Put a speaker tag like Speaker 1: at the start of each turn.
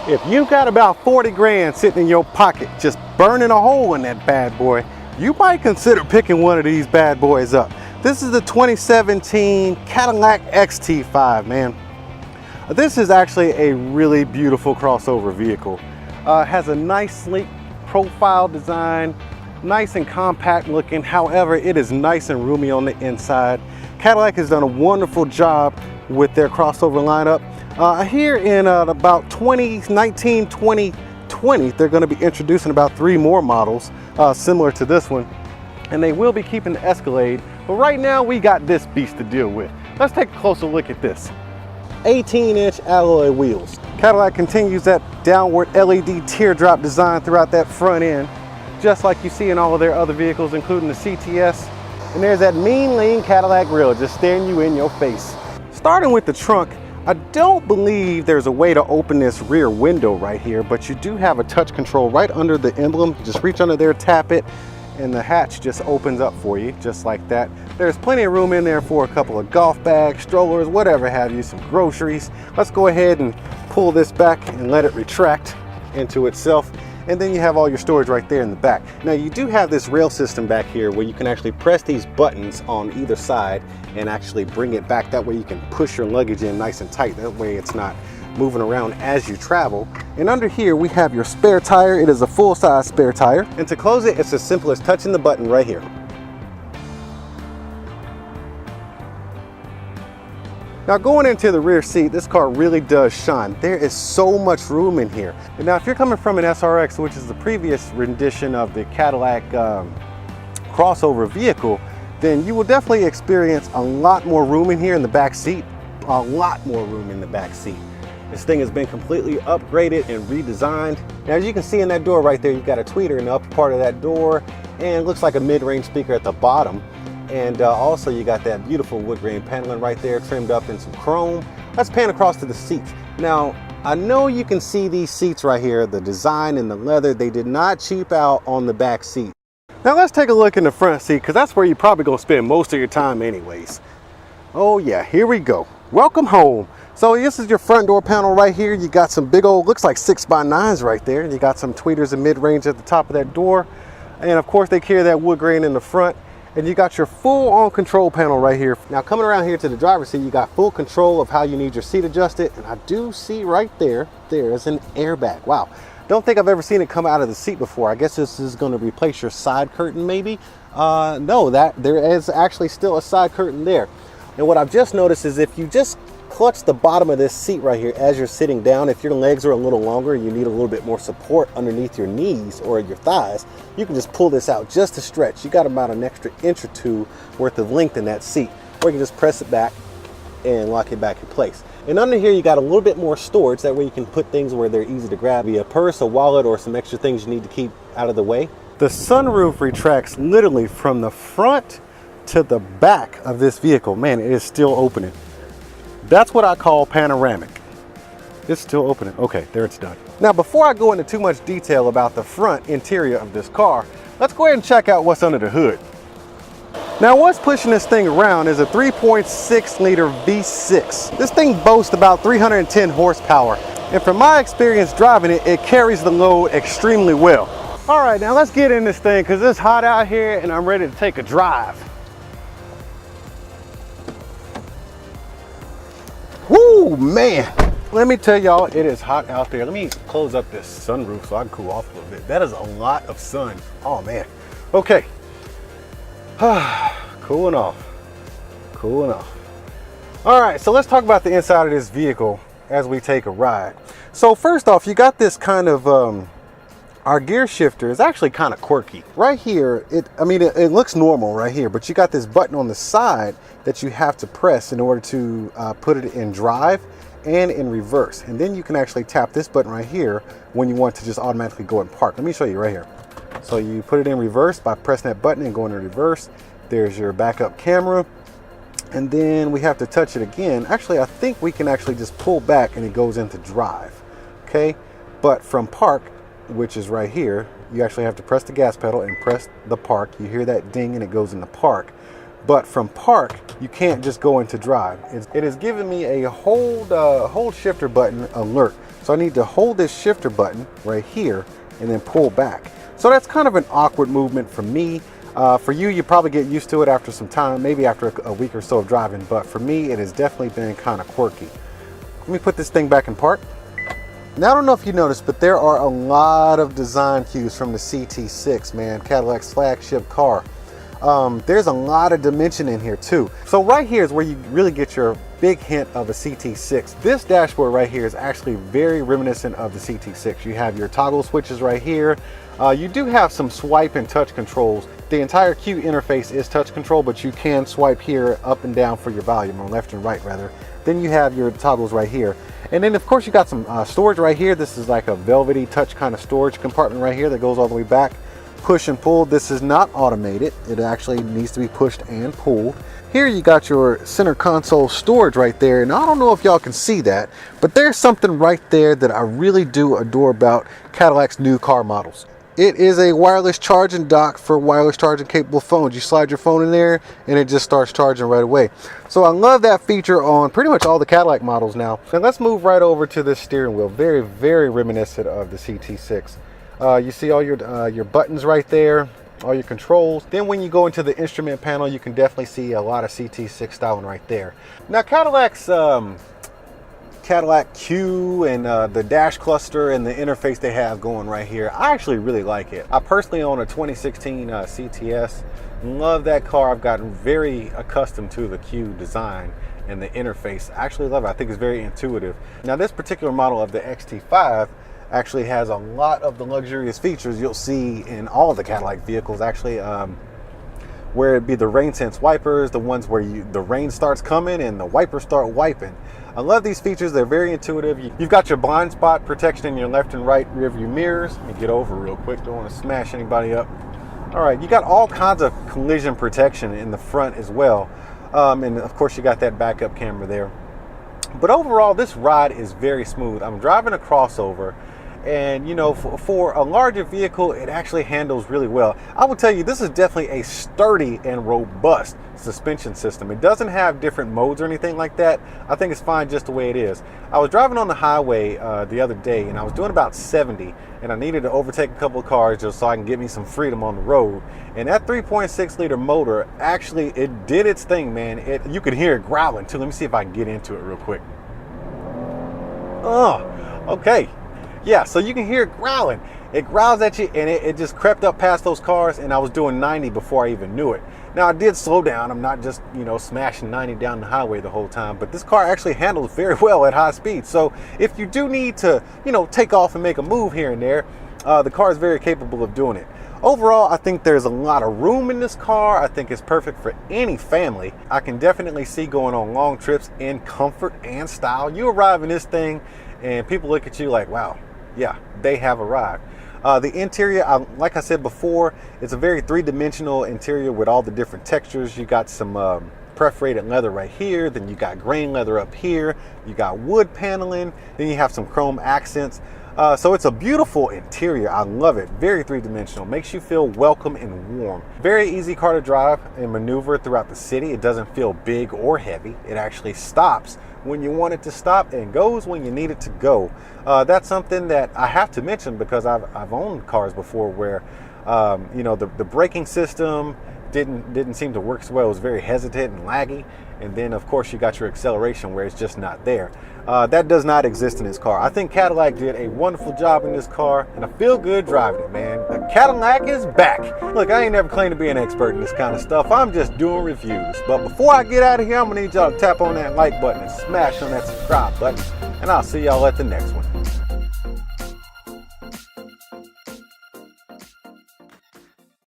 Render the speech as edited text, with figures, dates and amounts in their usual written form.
Speaker 1: If you got about 40 grand sitting in your pocket, just burning a hole in that bad boy, you might consider picking one of these bad boys up. This is the 2017 Cadillac XT5, man. This is actually a really beautiful crossover vehicle. Has a nice sleek profile design, nice and compact looking. However, it is nice and roomy on the inside. Cadillac has done a wonderful job with their crossover lineup. Here in about 2019, 2020, they're going to be introducing about 3 more models similar to this one, and they will be keeping the Escalade. But right now we got this beast to deal with. Let's take a closer look at this. 18-inch alloy wheels. Cadillac continues that downward LED teardrop design throughout that front end, just like you see in all of their other vehicles, including the CTS. And there's that mean lean Cadillac grille just staring you in your face. Starting with the trunk, I don't believe there's a way to open this rear window right here, but you do have a touch control right under the emblem. Just reach under there, tap it, and the hatch just opens up for you, just like that. There's plenty of room in there for a couple of golf bags, strollers, whatever have you, some groceries. Let's go ahead and pull this back and let it retract into itself. And then you have all your storage right there in the back. Now you do have this rail system back here where you can actually press these buttons on either side and actually bring it back. That way you can push your luggage in nice and tight. That way it's not moving around as you travel. And under here we have your spare tire. It is a full-size spare tire. And to close it, it's as simple as touching the button right here. Now going into the rear seat, this car really does shine. There is so much room in here. And now if you're coming from an SRX, which is the previous rendition of the Cadillac crossover vehicle, then you will definitely experience a lot more room in here in the back seat. A lot more room in the back seat. This thing has been completely upgraded and redesigned. Now as you can see in that door right there, you've got a tweeter in the upper part of that door, and it looks like a mid-range speaker at the bottom. And also you got that beautiful wood grain paneling right there, trimmed up in some chrome. Let's pan across to the seats. Now, I know you can see these seats right here, the design and the leather, they did not cheap out on the back seat. Now let's take a look in the front seat, because that's where you're probably gonna spend most of your time anyways. Oh yeah, here we go. Welcome home. So this is your front door panel right here. You got some big old, looks like 6x9s right there. You got some tweeters and mid-range at the top of that door. And of course they carry that wood grain in the front. And you got your full on control panel right here. Now coming around here to the driver's seat, you got full control of how you need your seat adjusted. And I do see right there, there's an airbag. Wow. Don't think I've ever seen it come out of the seat before. I guess this is going to replace your side curtain maybe. No, there is actually still a side curtain there. And what I've just noticed is if you just clutch the bottom of this seat right here as you're sitting down, if your legs are a little longer, you need a little bit more support underneath your knees or your thighs, you can just pull this out just to stretch. You got about an extra inch or 2 worth of length in that seat, or you can just press it back and lock it back in place. And under here you got a little bit more storage, that way you can put things where they're easy to grab, be a purse, a wallet, or some extra things you need to keep out of the way. The sunroof retracts literally from the front to the back of this vehicle. Man, it is still opening. That's what I call panoramic. It's still opening. Okay, there it's done. Now, before I go into too much detail about the front interior of this car, let's go ahead and check out what's under the hood. Now, what's pushing this thing around is a 3.6 liter V6. This thing boasts about 310 horsepower. And from my experience driving it, it carries the load extremely well. All right, now let's get in this thing because it's hot out here and I'm ready to take a drive. Woo, man. Let me tell y'all, it is hot out there. Let me close up this sunroof so I can cool off a little bit. That is a lot of sun. Oh, man. Okay. Cooling off. Cooling off. All right, so let's talk about the inside of this vehicle as we take a ride. So first off, you got this kind of, our gear shifter is actually kind of quirky. Right here, it looks normal right here, but you got this button on the side that you have to press in order to put it in drive and in reverse. And then you can actually tap this button right here when you want to just automatically go in park. Let me show you right here. So you put it in reverse by pressing that button and going in reverse. There's your backup camera. And then we have to touch it again. Actually, I think we can actually just pull back and it goes into drive. Okay, but from park, which is right here, you actually have to press the gas pedal and press the park. You hear that ding and it goes into park. But from park, you can't just go into drive. It has given me a hold shifter button alert. So I need to hold this shifter button right here and then pull back. So that's kind of an awkward movement for me. For you, you probably get used to it after some time, maybe after a week or so of driving, but for me, it has definitely been kind of quirky. Let me put this thing back in park. Now, I don't know if you noticed, but there are a lot of design cues from the CT6, man, Cadillac's flagship car. There's a lot of dimension in here too. So right here is where you really get your big hint of a CT6. This dashboard right here is actually very reminiscent of the CT6. You have your toggle switches right here. You do have some swipe and touch controls. The entire Q interface is touch control, but you can swipe here up and down for your volume, or left and right rather. Then you have your toggles right here. And then of course you got some storage right here. This is like a velvety touch kind of storage compartment right here that goes all the way back. Push and pull. This is not automated. It actually needs to be pushed and pulled. Here you got your center console storage right there, and I don't know if y'all can see that, but there's something right there that I really do adore about Cadillac's new car models. It is a wireless charging dock for wireless charging capable phones. You slide your phone in there and it just starts charging right away. So I love that feature on pretty much all the Cadillac models now. And let's move right over to this steering wheel. Very, very reminiscent of the CT6. You see all your buttons right there, all your controls. Then when you go into the instrument panel, you can definitely see a lot of CT6 styling right there. Now Cadillac's Cadillac Q and the dash cluster and the interface they have going right here, I actually really like it. I personally own a 2016 CTS. Love that car. I've gotten very accustomed to the Q design and the interface. I actually love it. I think it's very intuitive. Now this particular model of the XT5 actually has a lot of the luxurious features you'll see in all of the Cadillac vehicles, actually, where it be the rain sense wipers, the ones where the rain starts coming and the wipers start wiping. I love these features. They're very intuitive. You've got your blind spot protection in your left and right rear view mirrors. Let me get over real quick. Don't want to smash anybody up. All right, you got all kinds of collision protection in the front as well. And of course you got that backup camera there. But overall, this ride is very smooth. I'm driving a crossover, and you know, for a larger vehicle, it actually handles really well. I will tell you, this is definitely a sturdy and robust suspension system. It doesn't have different modes or anything like that. I think it's fine just the way it is. I was driving on the highway the other day, and I was doing about 70, and I needed to overtake a couple of cars just so I can get me some freedom on the road. And that 3.6 liter motor, actually, it did its thing, man. You could hear it growling too. Let me see if I can get into it real quick. Oh, okay. Yeah, so you can hear it growling. It growls at you, and it just crept up past those cars, and I was doing 90 before I even knew it. Now, I did slow down. I'm not just, you know, smashing 90 down the highway the whole time, but this car actually handles very well at high speed. So if you do need to, you know, take off and make a move here and there, the car is very capable of doing it. Overall, I think there's a lot of room in this car. I think it's perfect for any family. I can definitely see going on long trips in comfort and style. You arrive in this thing, and people look at you like, wow, yeah, they have arrived. The interior, like I said before, it's a very three-dimensional interior with all the different textures. You got some perforated leather right here, then you got grain leather up here, you got wood paneling, then you have some chrome accents. So it's a beautiful interior. I love it. Very three-dimensional. Makes you feel welcome and warm. Very easy car to drive and maneuver throughout the city. It doesn't feel big or heavy. It actually stops when you want it to stop and goes when you need it to go. That's something that I have to mention because I've owned cars before where you know, the braking system didn't seem to work so well. It was very hesitant and laggy. And then of course you got your acceleration where it's just not there. That does not exist in this car. I think Cadillac did a wonderful job in this car, and I feel good driving it, man. The Cadillac is back. Look, I ain't never claimed to be an expert in this kind of stuff. I'm just doing reviews. But before I get out of here, I'm gonna need y'all to tap on that like button and smash on that subscribe button, and I'll see y'all at the next one.